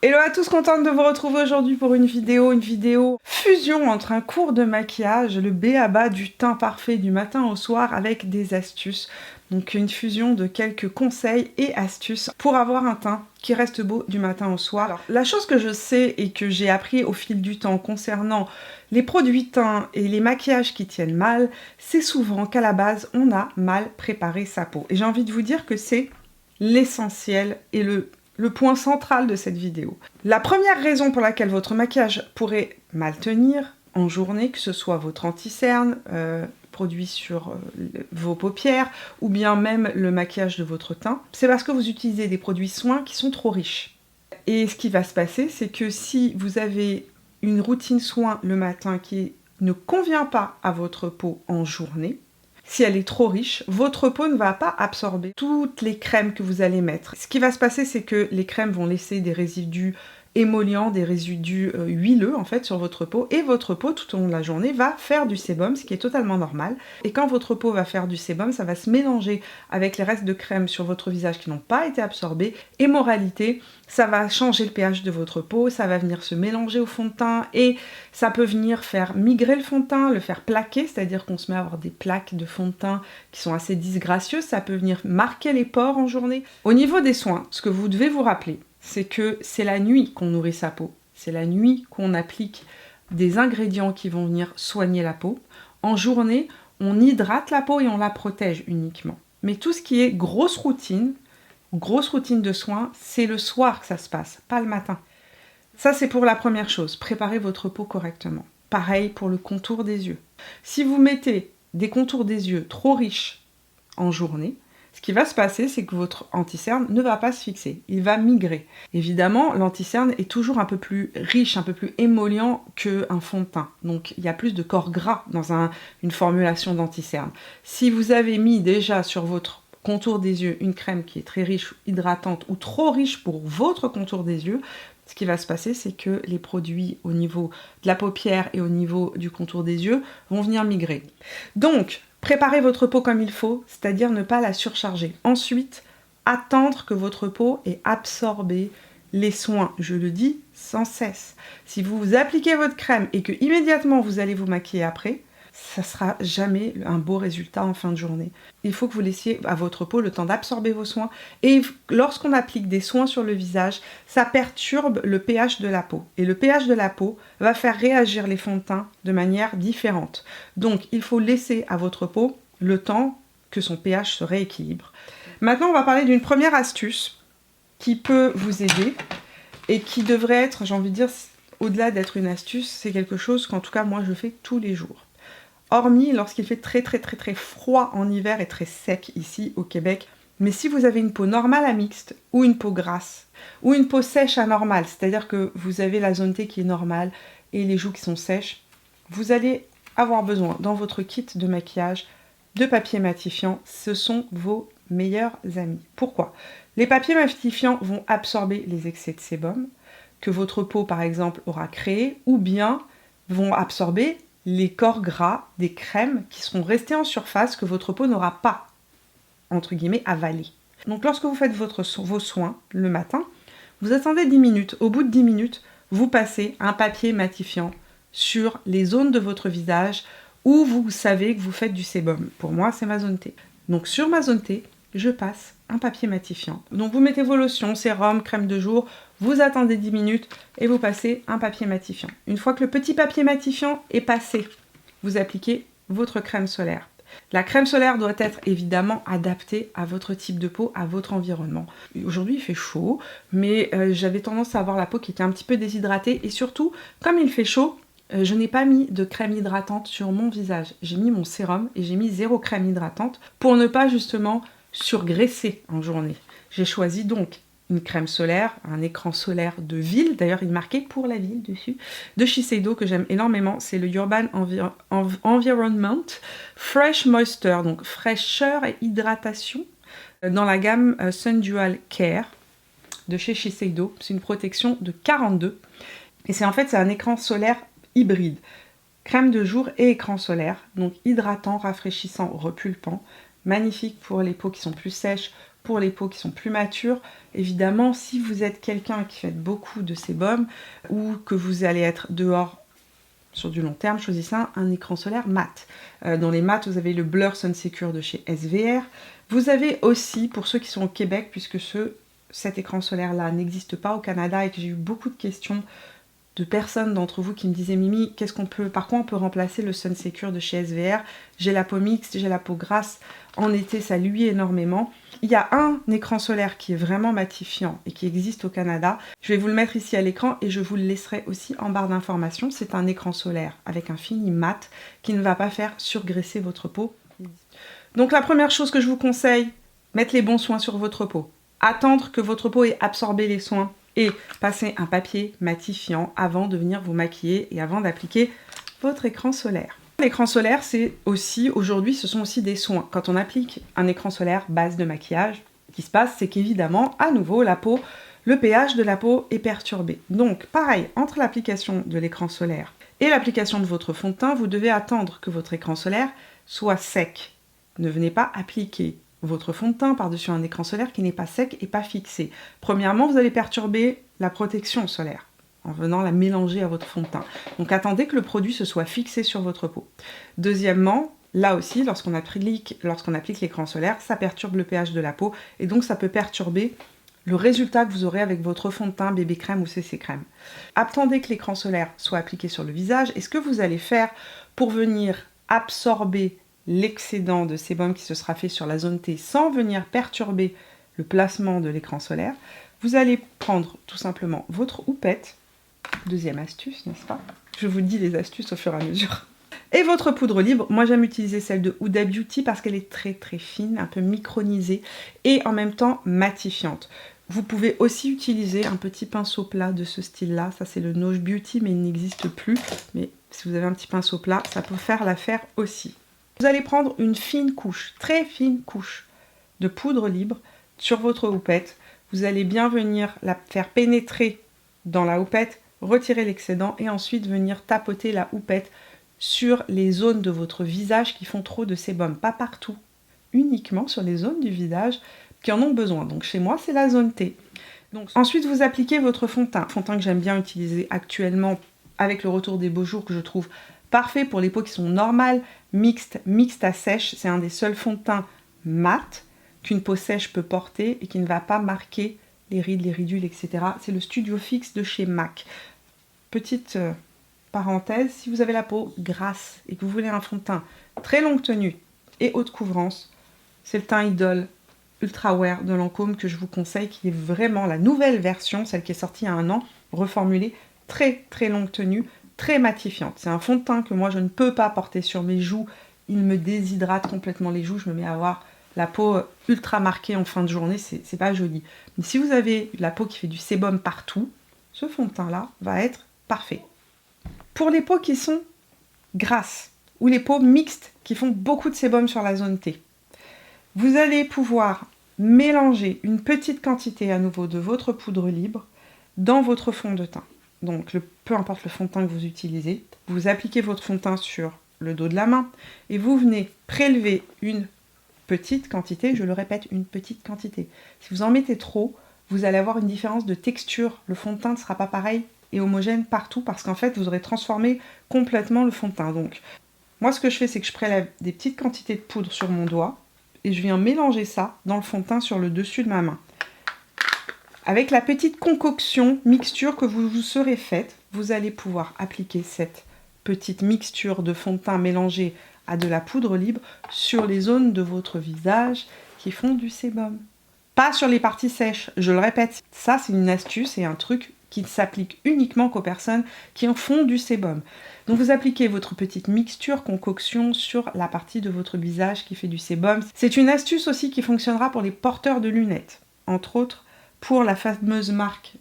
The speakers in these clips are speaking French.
Hello à tous, contente de vous retrouver aujourd'hui pour une vidéo fusion entre un cours de maquillage, le b.a-ba du teint parfait du matin au soir avec des astuces. Donc une fusion de quelques conseils et astuces pour avoir un teint qui reste beau du matin au soir. Alors, la chose que je sais et que j'ai appris au fil du temps concernant les produits teints et les maquillages qui tiennent mal, c'est souvent qu'à la base, on a mal préparé sa peau. Et j'ai envie de vous dire que c'est l'essentiel et le point central de cette vidéo. La première raison pour laquelle votre maquillage pourrait mal tenir en journée, que ce soit votre anti-cerne, produit sur vos paupières, ou bien même le maquillage de votre teint, c'est parce que vous utilisez des produits soins qui sont trop riches. Et ce qui va se passer, c'est que si vous avez une routine soin le matin qui ne convient pas à votre peau en journée, si elle est trop riche, votre peau ne va pas absorber toutes les crèmes que vous allez mettre. Ce qui va se passer, c'est que les crèmes vont laisser des résidus émollients, des résidus huileux en fait sur votre peau, et votre peau tout au long de la journée va faire du sébum, ce qui est totalement normal. Et quand votre peau va faire du sébum, ça va se mélanger avec les restes de crème sur votre visage qui n'ont pas été absorbés, et moralité, ça va changer le pH de votre peau, ça va venir se mélanger au fond de teint, et ça peut venir faire migrer le fond de teint, le faire plaquer, c'est-à-dire qu'on se met à avoir des plaques de fond de teint qui sont assez disgracieuses, ça peut venir marquer les pores en journée. Au niveau des soins, ce que vous devez vous rappeler, c'est que c'est la nuit qu'on nourrit sa peau. C'est la nuit qu'on applique des ingrédients qui vont venir soigner la peau. En journée, on hydrate la peau et on la protège uniquement. Mais tout ce qui est grosse routine de soins, c'est le soir que ça se passe, pas le matin. Ça, c'est pour la première chose. Préparez votre peau correctement. Pareil pour le contour des yeux. Si vous mettez des contours des yeux trop riches en journée, ce qui va se passer, c'est que votre anti-cerne ne va pas se fixer, il va migrer. Évidemment, l'anti-cerne est toujours un peu plus riche, un peu plus émollient qu'un fond de teint. Donc, il y a plus de corps gras dans une formulation d'anti-cerne. Si vous avez mis déjà sur votre contour des yeux une crème qui est très riche, hydratante ou trop riche pour votre contour des yeux, ce qui va se passer, c'est que les produits au niveau de la paupière et au niveau du contour des yeux vont venir migrer. Donc, préparez votre peau comme il faut, c'est-à-dire ne pas la surcharger. Ensuite, attendre que votre peau ait absorbé les soins. Je le dis sans cesse. Si vous appliquez votre crème et que immédiatement vous allez vous maquiller après, ça sera jamais un beau résultat en fin de journée. Il faut que vous laissiez à votre peau le temps d'absorber vos soins. Et lorsqu'on applique des soins sur le visage, ça perturbe le pH de la peau. Et le pH de la peau va faire réagir les fonds de teint de manière différente. Donc, il faut laisser à votre peau le temps que son pH se rééquilibre. Maintenant, on va parler d'une première astuce qui peut vous aider et qui devrait être, j'ai envie de dire, au-delà d'être une astuce, c'est quelque chose qu'en tout cas, moi, je fais tous les jours. Hormis lorsqu'il fait très froid en hiver et très sec ici au Québec. Mais si vous avez une peau normale à mixte, ou une peau grasse, ou une peau sèche à normale, c'est-à-dire que vous avez la zone T qui est normale et les joues qui sont sèches, vous allez avoir besoin dans votre kit de maquillage de papier matifiant. Ce sont vos meilleurs amis. Pourquoi? Les papiers matifiants vont absorber les excès de sébum que votre peau par exemple aura créé, ou bien vont absorber les corps gras des crèmes qui seront restés en surface que votre peau n'aura pas, entre guillemets, avalé. Donc lorsque vous faites vos soins le matin, vous attendez 10 minutes. Au bout de 10 minutes, vous passez un papier matifiant sur les zones de votre visage où vous savez que vous faites du sébum. Pour moi, c'est ma zone T. Donc sur ma zone T, je passe un papier matifiant. Donc vous mettez vos lotions, sérum, crème de jour, vous attendez 10 minutes et vous passez un papier matifiant. Une fois que le petit papier matifiant est passé, vous appliquez votre crème solaire. La crème solaire doit être évidemment adaptée à votre type de peau, à votre environnement. Aujourd'hui il fait chaud, mais j'avais tendance à avoir la peau qui était un petit peu déshydratée, et surtout, comme il fait chaud, je n'ai pas mis de crème hydratante sur mon visage. J'ai mis mon sérum et j'ai mis 0 crème hydratante pour ne pas justement surgraisser en journée. J'ai choisi donc une crème solaire, un écran solaire de ville, d'ailleurs il est marqué pour la ville dessus, de Shiseido, que j'aime énormément, c'est le Urban Environment Fresh Moisture, donc fraîcheur et hydratation, dans la gamme Sun Dual Care de chez Shiseido. C'est une protection de 42, et c'est un écran solaire hybride, crème de jour et écran solaire, donc hydratant, rafraîchissant, repulpant, magnifique pour les peaux qui sont plus sèches, Pour les peaux qui sont plus matures, évidemment, si vous êtes quelqu'un qui fait beaucoup de sébum ou que vous allez être dehors sur du long terme, choisissez un écran solaire mat. Dans les mats, vous avez le Blur Sun Secure de chez SVR. Vous avez aussi, pour ceux qui sont au Québec, puisque cet écran solaire-là n'existe pas au Canada et que j'ai eu beaucoup de questions de personnes d'entre vous qui me disaient Mimi, par quoi on peut remplacer le Sun Secure de chez SVR? J'ai la peau mixte, j'ai la peau grasse, en été ça luit énormément. Il y a un écran solaire qui est vraiment matifiant et qui existe au Canada. Je vais vous le mettre ici à l'écran et je vous le laisserai aussi en barre d'informations. C'est un écran solaire avec un fini mat qui ne va pas faire surgraisser votre peau. Donc la première chose que je vous conseille, mettre les bons soins sur votre peau. Attendre que votre peau ait absorbé les soins et passer un papier matifiant avant de venir vous maquiller et avant d'appliquer votre écran solaire. L'écran solaire, c'est aussi, aujourd'hui, ce sont aussi des soins. Quand on applique un écran solaire base de maquillage, ce qui se passe, c'est qu'évidemment, à nouveau, le pH de la peau est perturbé. Donc, pareil, entre l'application de l'écran solaire et l'application de votre fond de teint, vous devez attendre que votre écran solaire soit sec. Ne venez pas appliquer votre fond de teint par-dessus un écran solaire qui n'est pas sec et pas fixé. Premièrement, vous allez perturber la protection solaire en venant la mélanger à votre fond de teint. Donc attendez que le produit se soit fixé sur votre peau. Deuxièmement, là aussi, lorsqu'on applique l'écran solaire, ça perturbe le pH de la peau et donc ça peut perturber le résultat que vous aurez avec votre fond de teint bébé crème ou CC crème. Attendez que l'écran solaire soit appliqué sur le visage et ce que vous allez faire pour venir absorber l'excédent de sébum qui se sera fait sur la zone T sans venir perturber le placement de l'écran solaire, vous allez prendre tout simplement votre houppette, deuxième astuce, n'est-ce pas? Je vous dis les astuces au fur et à mesure. Et votre poudre libre, moi j'aime utiliser celle de Huda Beauty parce qu'elle est très très fine, un peu micronisée et en même temps matifiante. Vous pouvez aussi utiliser un petit pinceau plat de ce style-là, ça c'est le Noge Beauty mais il n'existe plus, mais si vous avez un petit pinceau plat, ça peut faire l'affaire aussi. Vous allez prendre une fine couche, très fine couche de poudre libre sur votre houppette. Vous allez bien venir la faire pénétrer dans la houppette, retirer l'excédent et ensuite venir tapoter la houppette sur les zones de votre visage qui font trop de sébum. Pas partout, uniquement sur les zones du visage qui en ont besoin. Donc chez moi, c'est la zone T. Donc, ensuite, vous appliquez votre fond de teint. Fond de teint que j'aime bien utiliser actuellement avec le retour des beaux jours que je trouve parfait pour les peaux qui sont normales, mixtes à sèche. C'est un des seuls fonds de teint mat qu'une peau sèche peut porter et qui ne va pas marquer les rides, les ridules, etc. C'est le Studio Fix de chez MAC. Petite parenthèse, si vous avez la peau grasse et que vous voulez un fond de teint très longue tenue et haute couvrance, c'est le teint Idol Ultra Wear de Lancôme que je vous conseille, qui est vraiment la nouvelle version, celle qui est sortie il y a un an, reformulée, très très longue tenue, très matifiante. C'est un fond de teint que moi je ne peux pas porter sur mes joues, il me déshydrate complètement les joues, je me mets à avoir la peau ultra marquée en fin de journée, c'est pas joli. Mais si vous avez la peau qui fait du sébum partout, ce fond de teint là va être parfait. Pour les peaux qui sont grasses ou les peaux mixtes qui font beaucoup de sébum sur la zone T, vous allez pouvoir mélanger une petite quantité à nouveau de votre poudre libre dans votre fond de teint. Donc peu importe le fond de teint que vous utilisez, vous appliquez votre fond de teint sur le dos de la main et vous venez prélever une petite quantité, je le répète, une petite quantité. Si vous en mettez trop, vous allez avoir une différence de texture. Le fond de teint ne sera pas pareil et homogène partout parce qu'en fait, vous aurez transformé complètement le fond de teint. Donc, moi, ce que je fais, c'est que je prélève des petites quantités de poudre sur mon doigt et je viens mélanger ça dans le fond de teint sur le dessus de ma main. Avec la petite concoction, mixture que vous vous serez faite, vous allez pouvoir appliquer cette petite mixture de fond de teint mélangée à de la poudre libre sur les zones de votre visage qui font du sébum. Pas sur les parties sèches, je le répète, ça c'est une astuce et un truc qui ne s'applique uniquement qu'aux personnes qui en font du sébum. Donc vous appliquez votre petite mixture, concoction sur la partie de votre visage qui fait du sébum. C'est une astuce aussi qui fonctionnera pour les porteurs de lunettes, entre autres pour la fameuse marque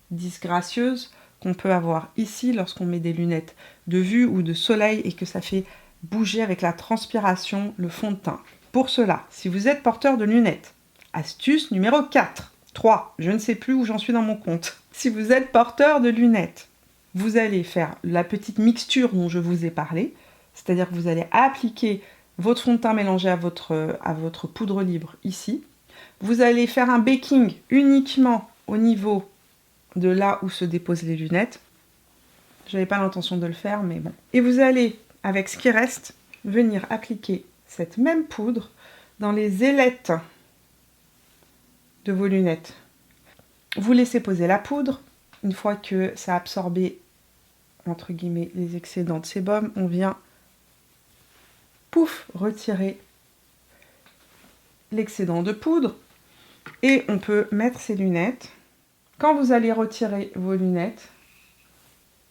disgracieuse qu'on peut avoir ici lorsqu'on met des lunettes de vue ou de soleil et que ça fait bouger avec la transpiration le fond de teint. Pour cela, si vous êtes porteur de lunettes, astuce numéro 3, je ne sais plus où j'en suis dans mon compte. Si vous êtes porteur de lunettes, vous allez faire la petite mixture dont je vous ai parlé, c'est-à-dire que vous allez appliquer votre fond de teint mélangé à votre poudre libre ici. Vous allez faire un baking uniquement au niveau de là où se déposent les lunettes. Je n'avais pas l'intention de le faire, mais bon. Et vous allez, avec ce qui reste, venir appliquer cette même poudre dans les ailettes de vos lunettes. Vous laissez poser la poudre. Une fois que ça a absorbé, entre guillemets, les excédents de sébum, on vient, pouf, retirer l'excédent de poudre. Et on peut mettre ses lunettes. Quand vous allez retirer vos lunettes,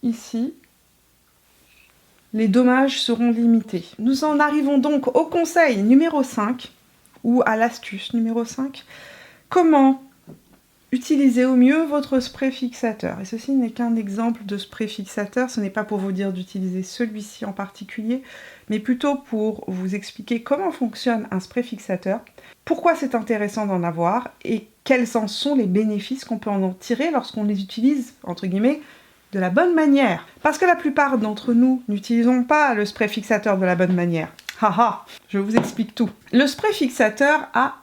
ici, les dommages seront limités. Nous en arrivons donc au conseil numéro 5, ou à l'astuce numéro 5. Comment utiliser au mieux votre spray fixateur. Et ceci n'est qu'un exemple de spray fixateur. Ce n'est pas pour vous dire d'utiliser celui-ci en particulier, mais plutôt pour vous expliquer comment fonctionne un spray fixateur, pourquoi c'est intéressant d'en avoir et quels en sont les bénéfices qu'on peut en tirer lorsqu'on les utilise, entre guillemets, de la bonne manière. Parce que la plupart d'entre nous n'utilisons pas le spray fixateur de la bonne manière. Haha, je vous explique tout. Le spray fixateur a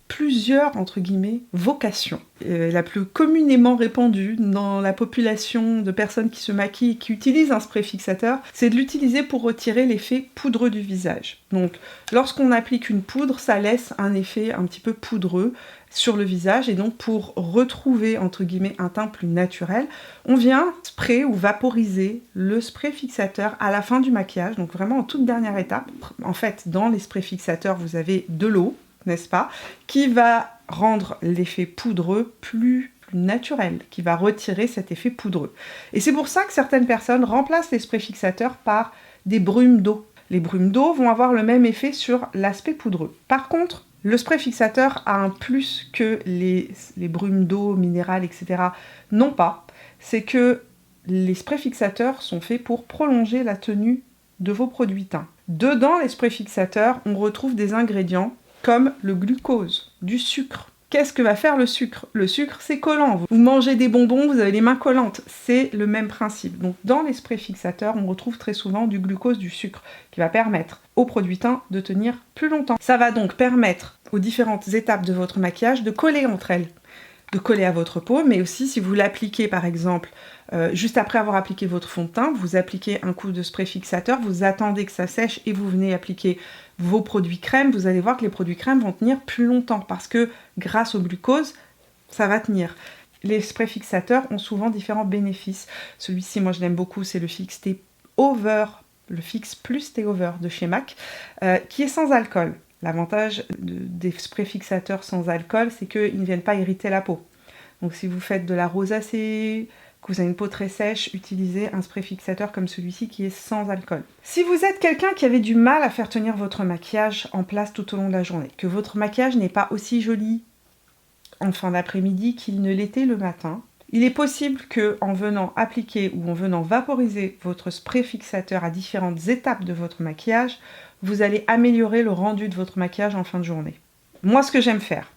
plusieurs, entre guillemets, vocations. La plus communément répandue dans la population de personnes qui se maquillent et qui utilisent un spray fixateur, c'est de l'utiliser pour retirer l'effet poudreux du visage. Donc, lorsqu'on applique une poudre, ça laisse un effet un petit peu poudreux sur le visage, et donc pour retrouver, entre guillemets, un teint plus naturel, on vient sprayer ou vaporiser le spray fixateur à la fin du maquillage, donc vraiment en toute dernière étape. En fait, dans les sprays fixateurs, vous avez de l'eau, n'est-ce pas, qui va rendre l'effet poudreux plus naturel, qui va retirer cet effet poudreux. Et c'est pour ça que certaines personnes remplacent les sprays fixateurs par des brumes d'eau. Les brumes d'eau vont avoir le même effet sur l'aspect poudreux. Par contre, le spray fixateur a un plus que les brumes d'eau, minérales, etc. n'ont pas. C'est que les sprays fixateurs sont faits pour prolonger la tenue de vos produits teints. Dedans les sprays fixateurs, on retrouve des ingrédients comme le glucose, du sucre. Qu'est-ce que va faire le sucre? Le sucre, c'est collant. Vous mangez des bonbons, vous avez les mains collantes. C'est le même principe. Donc, dans les sprays fixateurs, on retrouve très souvent du glucose, du sucre, qui va permettre aux produits teints de tenir plus longtemps. Ça va donc permettre aux différentes étapes de votre maquillage de coller entre elles, de coller à votre peau, mais aussi si vous l'appliquez par exemple juste après avoir appliqué votre fond de teint, vous appliquez un coup de spray fixateur, vous attendez que ça sèche et vous venez appliquer vos produits crème, vous allez voir que les produits crème vont tenir plus longtemps parce que grâce au glucose, ça va tenir. Les sprays fixateurs ont souvent différents bénéfices. Celui-ci, moi je l'aime beaucoup, c'est le Fix Stay Over, le Fix Plus Stay Over de chez MAC, qui est sans alcool. L'avantage des sprays fixateurs sans alcool, c'est qu'ils ne viennent pas irriter la peau. Donc si vous faites de la rosacée, que vous avez une peau très sèche, utilisez un spray fixateur comme celui-ci qui est sans alcool. Si vous êtes quelqu'un qui avait du mal à faire tenir votre maquillage en place tout au long de la journée, que votre maquillage n'est pas aussi joli en fin d'après-midi qu'il ne l'était le matin, il est possible qu'en venant appliquer ou en venant vaporiser votre spray fixateur à différentes étapes de votre maquillage, vous allez améliorer le rendu de votre maquillage en fin de journée. Moi, ce que j'aime faire,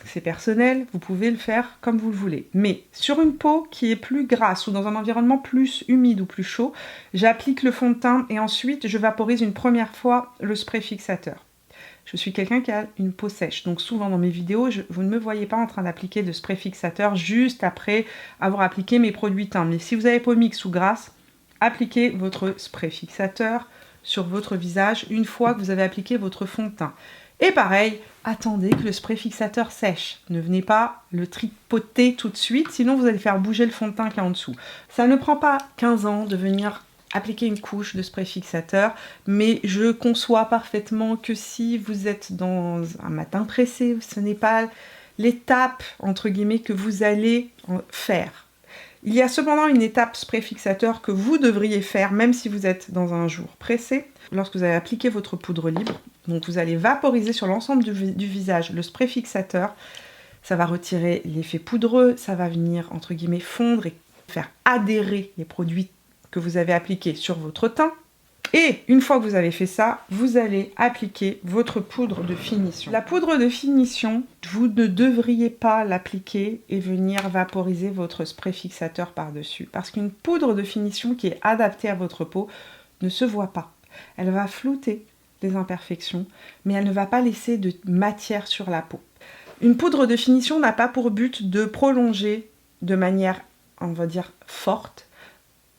c'est personnel, vous pouvez le faire comme vous le voulez. Mais sur une peau qui est plus grasse ou dans un environnement plus humide ou plus chaud, j'applique le fond de teint et ensuite je vaporise une première fois le spray fixateur. Je suis quelqu'un qui a une peau sèche, donc souvent dans mes vidéos, vous ne me voyez pas en train d'appliquer de spray fixateur juste après avoir appliqué mes produits teints. Mais si vous avez peau mixte ou grasse, appliquez votre spray fixateur sur votre visage une fois que vous avez appliqué votre fond de teint. Et pareil, attendez que le spray fixateur sèche. Ne venez pas le tripoter tout de suite, sinon vous allez faire bouger le fond de teint qui est en dessous. Ça ne prend pas 15 ans de venir appliquer une couche de spray fixateur, mais je conçois parfaitement que si vous êtes dans un matin pressé, ce n'est pas l'étape, entre guillemets, que vous allez faire. Il y a cependant une étape spray fixateur que vous devriez faire, même si vous êtes dans un jour pressé, lorsque vous avez appliqué votre poudre libre. Donc vous allez vaporiser sur l'ensemble du visage le spray fixateur. Ça va retirer l'effet poudreux, ça va venir, entre guillemets, fondre et faire adhérer les produits que vous avez appliqués sur votre teint. Et une fois que vous avez fait ça, vous allez appliquer votre poudre de finition. La poudre de finition, vous ne devriez pas l'appliquer et venir vaporiser votre spray fixateur par-dessus. Parce qu'une poudre de finition qui est adaptée à votre peau ne se voit pas. Elle va flouter les imperfections, mais elle ne va pas laisser de matière sur la peau. Une poudre de finition n'a pas pour but de prolonger de manière, on va dire, forte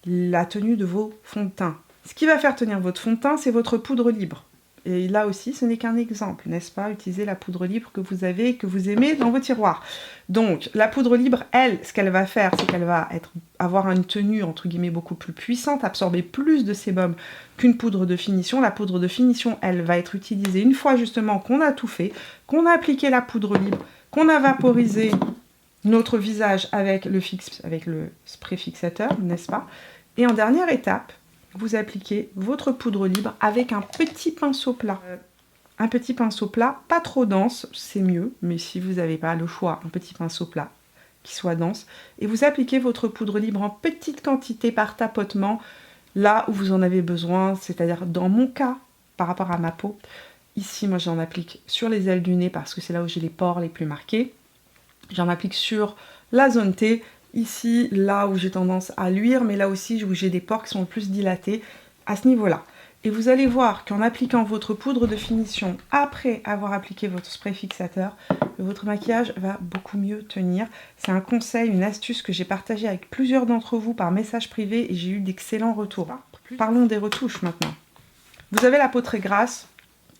la tenue de vos fonds de teint. Ce qui va faire tenir votre fond de teint, c'est votre poudre libre. Et là aussi, ce n'est qu'un exemple, n'est-ce pas? Utilisez la poudre libre que vous avez, que vous aimez dans vos tiroirs. Donc, la poudre libre, elle, ce qu'elle va faire, c'est qu'elle va avoir une tenue, entre guillemets, beaucoup plus puissante, absorber plus de sébum qu'une poudre de finition. La poudre de finition, elle, va être utilisée une fois, justement, qu'on a tout fait, qu'on a appliqué la poudre libre, qu'on a vaporisé notre visage avec le spray fixateur, n'est-ce pas? Et en dernière étape, vous appliquez votre poudre libre avec un petit pinceau plat. Un petit pinceau plat, pas trop dense, c'est mieux, mais si vous n'avez pas le choix, un petit pinceau plat qui soit dense. Et vous appliquez votre poudre libre en petite quantité par tapotement, là où vous en avez besoin, c'est-à-dire dans mon cas, par rapport à ma peau. Ici, moi j'en applique sur les ailes du nez parce que c'est là où j'ai les pores les plus marqués. J'en applique sur la zone T. Ici, là où j'ai tendance à luire, mais là aussi où j'ai des pores qui sont le plus dilatés, à ce niveau-là. Et vous allez voir qu'en appliquant votre poudre de finition, après avoir appliqué votre spray fixateur, votre maquillage va beaucoup mieux tenir. C'est un conseil, une astuce que j'ai partagé avec plusieurs d'entre vous par message privé et j'ai eu d'excellents retours. Parlons des retouches maintenant. Vous avez la peau très grasse,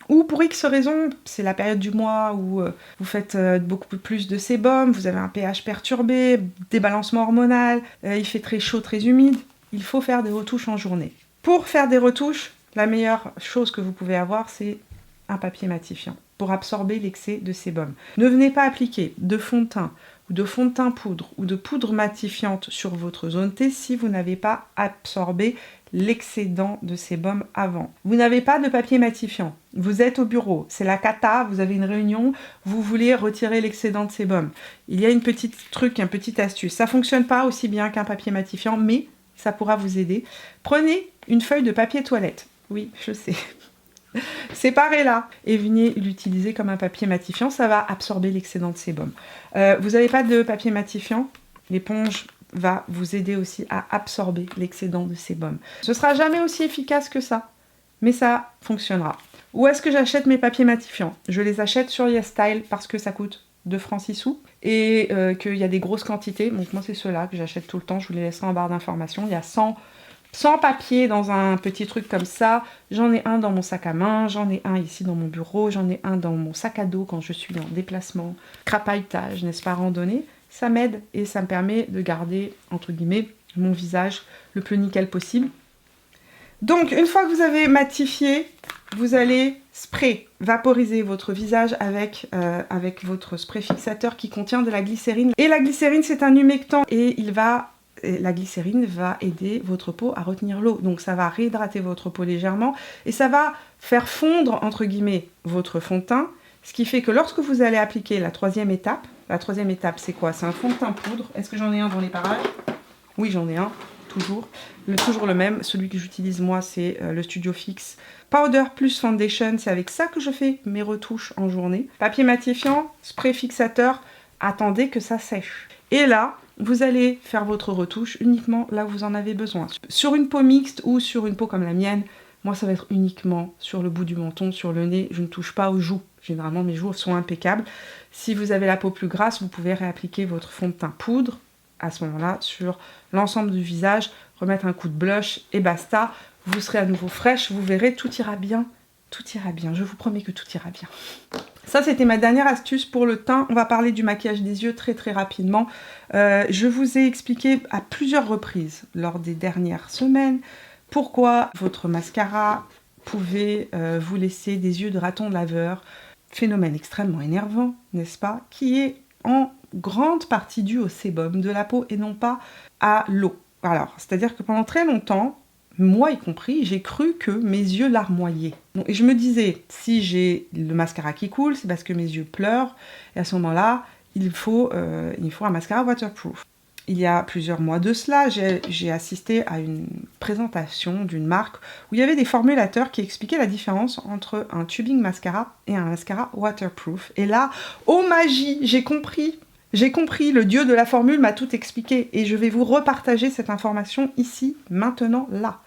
ou pour X raisons, c'est la période du mois où vous faites beaucoup plus de sébum, vous avez un pH perturbé, débalancement hormonal, il fait très chaud, très humide. Il faut faire des retouches en journée. Pour faire des retouches, la meilleure chose que vous pouvez avoir, c'est un papier matifiant pour absorber l'excès de sébum. Ne venez pas appliquer de fond de teint ou de fond de teint poudre ou de poudre matifiante sur votre zone T si vous n'avez pas absorbé l'excédent de sébum avant. Vous n'avez pas de papier matifiant. Vous êtes au bureau, c'est la cata, vous avez une réunion, vous voulez retirer l'excédent de sébum. Il y a une petite truc, une petite astuce. Ça ne fonctionne pas aussi bien qu'un papier matifiant, mais ça pourra vous aider. Prenez une feuille de papier toilette. Oui, je sais. Séparez-la et venez l'utiliser comme un papier matifiant, ça va absorber l'excédent de sébum. Vous n'avez pas de papier matifiant, l'éponge va vous aider aussi à absorber l'excédent de sébum. Ce sera jamais aussi efficace que ça, mais ça fonctionnera. Où est-ce que j'achète mes papiers matifiants? Je les achète sur YesStyle parce que ça coûte 2 francs 6 sous et qu'il y a des grosses quantités. Donc moi c'est ceux-là que j'achète tout le temps, je vous les laisserai en barre d'informations. Il y a 100 papiers dans un petit truc comme ça. J'en ai un dans mon sac à main, j'en ai un ici dans mon bureau, j'en ai un dans mon sac à dos quand je suis en déplacement, crapahutage, n'est-ce pas, randonnée. Ça m'aide et ça me permet de garder, entre guillemets, mon visage le plus nickel possible. Donc, une fois que vous avez matifié, vous allez vaporiser votre visage avec votre spray fixateur qui contient de la glycérine. Et la glycérine, c'est un humectant et la glycérine va aider votre peau à retenir l'eau. Donc, ça va réhydrater votre peau légèrement et ça va faire fondre, entre guillemets, votre fond de teint. Ce qui fait que lorsque vous allez appliquer la troisième étape, c'est quoi? C'est un fond de teint poudre. Est-ce que j'en ai un dans les parages? Oui, j'en ai un, toujours. Toujours le même. Celui que j'utilise moi, c'est le Studio Fix Powder plus Foundation. C'est avec ça que je fais mes retouches en journée. Papier matifiant, spray fixateur. Attendez que ça sèche. Et là, vous allez faire votre retouche uniquement là où vous en avez besoin. Sur une peau mixte ou sur une peau comme la mienne, moi, ça va être uniquement sur le bout du menton, sur le nez. Je ne touche pas aux joues. Généralement, mes joues sont impeccables. Si vous avez la peau plus grasse, vous pouvez réappliquer votre fond de teint poudre à ce moment-là sur l'ensemble du visage, remettre un coup de blush et basta. Vous serez à nouveau fraîche. Vous verrez, tout ira bien. Tout ira bien. Je vous promets que tout ira bien. Ça, c'était ma dernière astuce pour le teint. On va parler du maquillage des yeux très très rapidement. Je vous ai expliqué à plusieurs reprises lors des dernières semaines pourquoi votre mascara pouvait vous laisser des yeux de raton laveur. Phénomène extrêmement énervant, n'est-ce pas? Qui est en grande partie dû au sébum de la peau et non pas à l'eau. Alors, c'est-à-dire que pendant très longtemps, moi y compris, j'ai cru que mes yeux larmoyaient. Et je me disais, si j'ai le mascara qui coule, c'est parce que mes yeux pleurent. Et à ce moment-là, il faut un mascara waterproof. Il y a plusieurs mois de cela, j'ai assisté à une présentation d'une marque où il y avait des formulateurs qui expliquaient la différence entre un tubing mascara et un mascara waterproof. Et là, oh magie, j'ai compris, le dieu de la formule m'a tout expliqué et je vais vous repartager cette information ici, maintenant, là.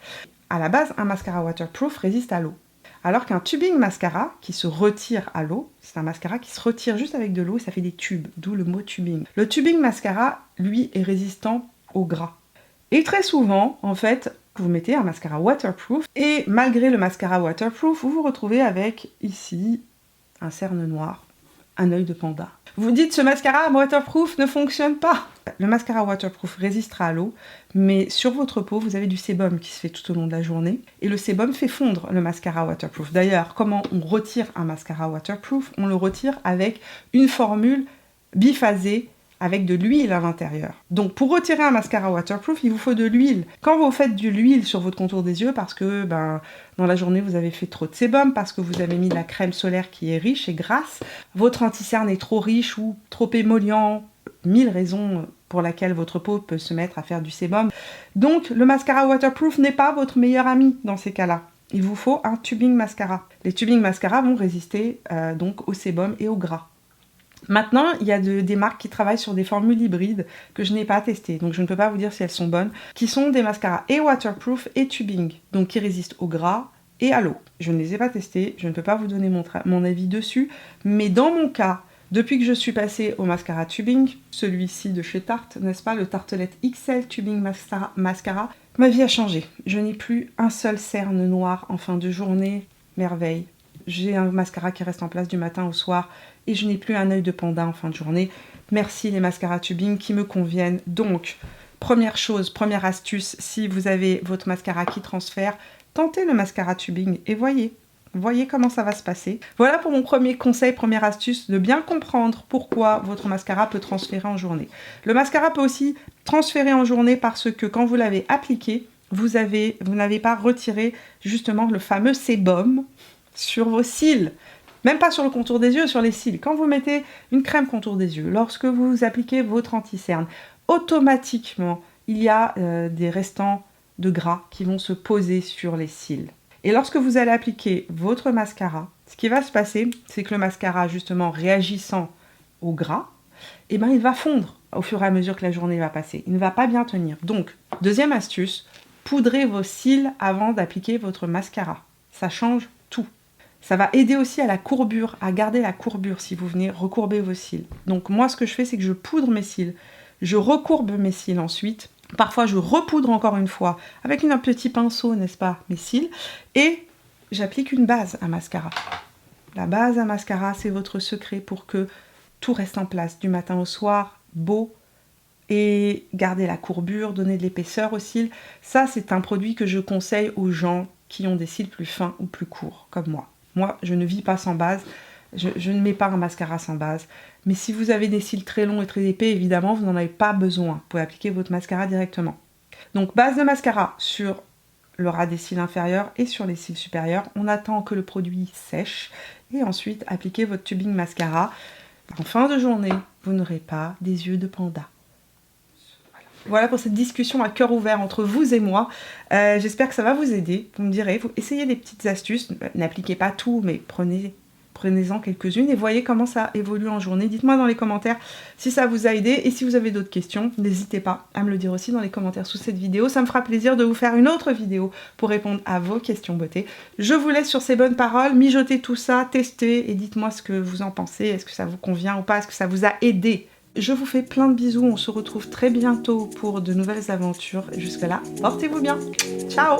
À la base, un mascara waterproof résiste à l'eau. Alors qu'un tubing mascara qui se retire à l'eau, c'est un mascara qui se retire juste avec de l'eau et ça fait des tubes, d'où le mot tubing. Le tubing mascara, lui, est résistant au gras. Et très souvent, en fait, vous mettez un mascara waterproof et malgré le mascara waterproof, vous vous retrouvez avec, ici, un cerne noir, un œil de panda. Vous dites ce mascara waterproof ne fonctionne pas. Le mascara waterproof résistera à l'eau, mais sur votre peau, vous avez du sébum qui se fait tout au long de la journée. Et le sébum fait fondre le mascara waterproof. D'ailleurs, comment on retire un mascara waterproof? On le retire avec une formule biphasée avec de l'huile à l'intérieur. Donc pour retirer un mascara waterproof, il vous faut de l'huile. Quand vous faites de l'huile sur votre contour des yeux, parce que dans la journée vous avez fait trop de sébum, parce que vous avez mis de la crème solaire qui est riche et grasse, votre anti-cerne est trop riche ou trop émollient, 1000 raisons pour lesquelles votre peau peut se mettre à faire du sébum. Donc le mascara waterproof n'est pas votre meilleur ami dans ces cas-là. Il vous faut un tubing mascara. Les tubing mascara vont résister donc au sébum et au gras. Maintenant, il y a des marques qui travaillent sur des formules hybrides que je n'ai pas testées, donc je ne peux pas vous dire si elles sont bonnes, qui sont des mascaras et waterproof et tubing, donc qui résistent au gras et à l'eau. Je ne les ai pas testées, je ne peux pas vous donner mon avis dessus, mais dans mon cas, depuis que je suis passée au mascara tubing, celui-ci de chez Tarte, n'est-ce pas, le Tartelette XL Tubing Mascara, ma vie a changé. Je n'ai plus un seul cerne noir en fin de journée, merveille. J'ai un mascara qui reste en place du matin au soir et je n'ai plus un œil de panda en fin de journée. Merci les mascaras tubing qui me conviennent. Donc, première chose, première astuce, si vous avez votre mascara qui transfère, tentez le mascara tubing et voyez comment ça va se passer. Voilà pour mon premier conseil, première astuce, de bien comprendre pourquoi votre mascara peut transférer en journée. Le mascara peut aussi transférer en journée parce que quand vous l'avez appliqué, vous n'avez pas retiré justement le fameux sébum sur vos cils. Même pas sur le contour des yeux, sur les cils. Quand vous mettez une crème contour des yeux, lorsque vous appliquez votre anti-cerne, automatiquement, il y a des restants de gras qui vont se poser sur les cils. Et lorsque vous allez appliquer votre mascara, ce qui va se passer, c'est que le mascara, justement, réagissant au gras, eh ben, il va fondre au fur et à mesure que la journée va passer. Il ne va pas bien tenir. Donc, deuxième astuce, poudrez vos cils avant d'appliquer votre mascara. Ça change tout. Ça va aider aussi à la courbure, à garder la courbure si vous venez recourber vos cils. Donc moi, ce que je fais, c'est que je poudre mes cils. Je recourbe mes cils ensuite. Parfois, je repoudre encore une fois avec un petit pinceau, n'est-ce pas, mes cils. Et j'applique une base à mascara. La base à mascara, c'est votre secret pour que tout reste en place du matin au soir, beau, et garder la courbure, donner de l'épaisseur aux cils. Ça, c'est un produit que je conseille aux gens qui ont des cils plus fins ou plus courts, comme moi. Moi, je ne vis pas sans base, je ne mets pas un mascara sans base. Mais si vous avez des cils très longs et très épais, évidemment, vous n'en avez pas besoin. Vous pouvez appliquer votre mascara directement. Donc, base de mascara sur le ras des cils inférieurs et sur les cils supérieurs. On attend que le produit sèche et ensuite appliquez votre tubing mascara. En fin de journée, vous n'aurez pas des yeux de panda. Voilà pour cette discussion à cœur ouvert entre vous et moi. J'espère que ça va vous aider. Vous me direz, vous essayez des petites astuces. N'appliquez pas tout, mais prenez-en quelques-unes et voyez comment ça évolue en journée. Dites-moi dans les commentaires si ça vous a aidé. Et si vous avez d'autres questions, n'hésitez pas à me le dire aussi dans les commentaires sous cette vidéo. Ça me fera plaisir de vous faire une autre vidéo pour répondre à vos questions beauté. Je vous laisse sur ces bonnes paroles. Mijotez tout ça, testez et dites-moi ce que vous en pensez. Est-ce que ça vous convient ou pas? Est-ce que ça vous a aidé? Je vous fais plein de bisous, on se retrouve très bientôt pour de nouvelles aventures. Jusque là, portez-vous bien. Ciao!